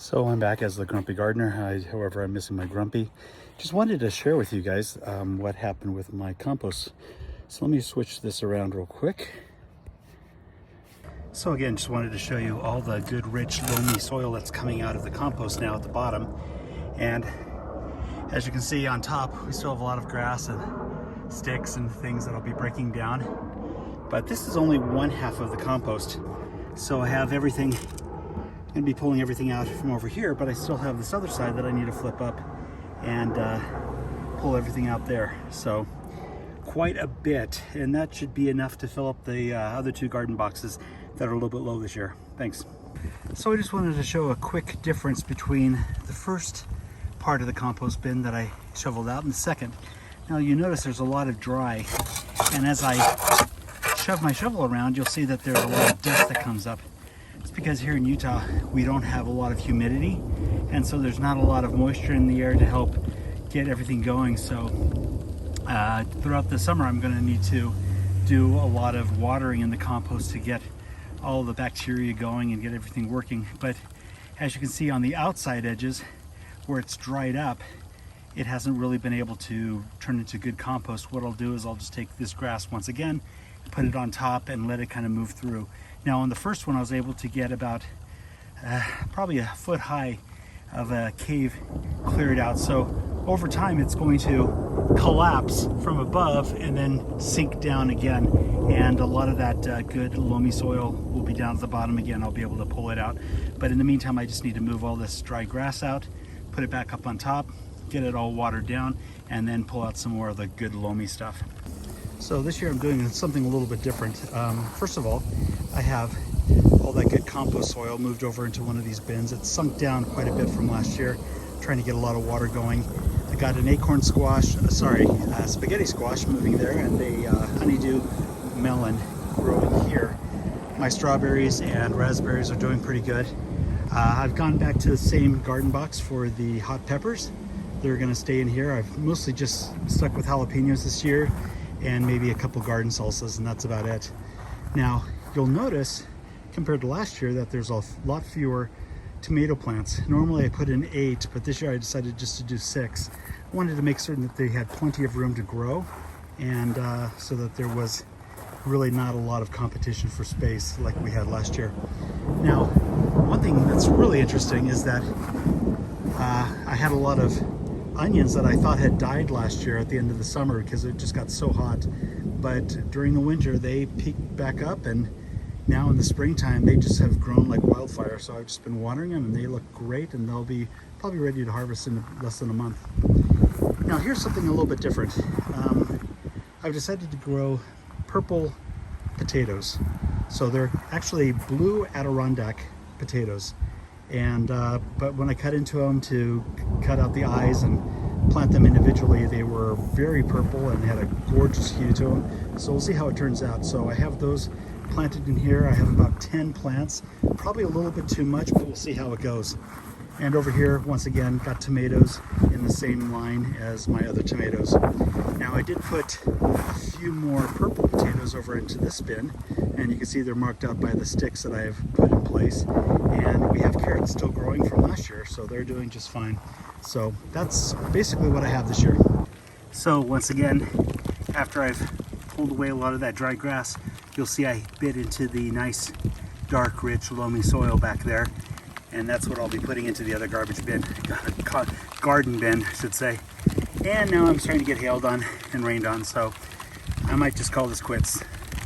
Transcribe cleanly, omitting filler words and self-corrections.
So I'm back as the Grumpy Gardener. However, I'm missing my Grumpy. Just wanted to share with you guys what happened with my compost. So let me switch this around real quick. So again, just wanted to show you all the good, rich, loamy soil that's coming out of the compost now at the bottom. And as you can see on top, we still have a lot of grass and sticks and things that I'll be breaking down. But this is only one half of the compost. So I have everything, I'm gonna be pulling everything out from over here, but I still have this other side that I need to flip up and pull everything out there. So quite a bit, and that should be enough to fill up the other two garden boxes that are a little bit low this year. Thanks. So I just wanted to show a quick difference between the first part of the compost bin that I shoveled out and the second. Now you notice there's a lot of dry, and as I shove my shovel around, you'll see that there's a lot of dust that comes up. It's because here in Utah, we don't have a lot of humidity, and so there's not a lot of moisture in the air to help get everything going. So throughout the summer, I'm gonna need to do a lot of watering in the compost to get all the bacteria going and get everything working. But as you can see on the outside edges, where it's dried up, it hasn't really been able to turn into good compost. What I'll do is I'll just take this grass once again, put it on top and let it kind of move through. Now on the first one, I was able to get about probably a foot high of a cave cleared out. So over time, it's going to collapse from above and then sink down again. And a lot of that good loamy soil will be down at the bottom again. I'll be able to pull it out. But in the meantime, I just need to move all this dry grass out, put it back up on top, get it all watered down, and then pull out some more of the good loamy stuff. So this year I'm doing something a little bit different. First of all, I have all that good compost soil moved over into one of these bins. It's sunk down quite a bit from last year, trying to get a lot of water going. I got an acorn squash, spaghetti squash moving there, and a honeydew melon growing here. My strawberries and raspberries are doing pretty good. I've gone back to the same garden box for the hot peppers. They're gonna stay in here. I've mostly just stuck with jalapenos this year and maybe a couple garden salsas, and that's about it. Now, you'll notice, compared to last year, that there's a lot fewer tomato plants. Normally I put in 8, but this year I decided just to do 6. I wanted to make certain that they had plenty of room to grow, and so that there was really not a lot of competition for space like we had last year. Now, one thing that's really interesting is that I had a lot of onions that I thought had died last year at the end of the summer because it just got so hot. But during the winter, they peaked back up, and now in the springtime, they just have grown like wildfire. So I've just been watering them, and they look great, and they'll be probably ready to harvest in less than a month. Now here's something a little bit different. I've decided to grow purple potatoes. So they're actually blue Adirondack potatoes. And but when I cut into them to cut out the eyes and plant them individually, they were very purple and had a gorgeous hue to them. So we'll see how it turns out. So I have those planted in here. I have about 10 plants, probably a little bit too much, but we'll see how it goes. And over here, once again, got tomatoes in the same line as my other tomatoes. Now I did put a few more purple potatoes over into this bin, and you can see they're marked out by the sticks that I've put in place. And we have carrots still growing from last year, so they're doing just fine. So that's basically what I have this year. So once again, after I've pulled away a lot of that dry grass, you'll see I bit into the nice, dark, rich, loamy soil back there. And that's what I'll be putting into the other garbage bin, garden bin, I should say. And now I'm starting to get hailed on and rained on, so I might just call this quits.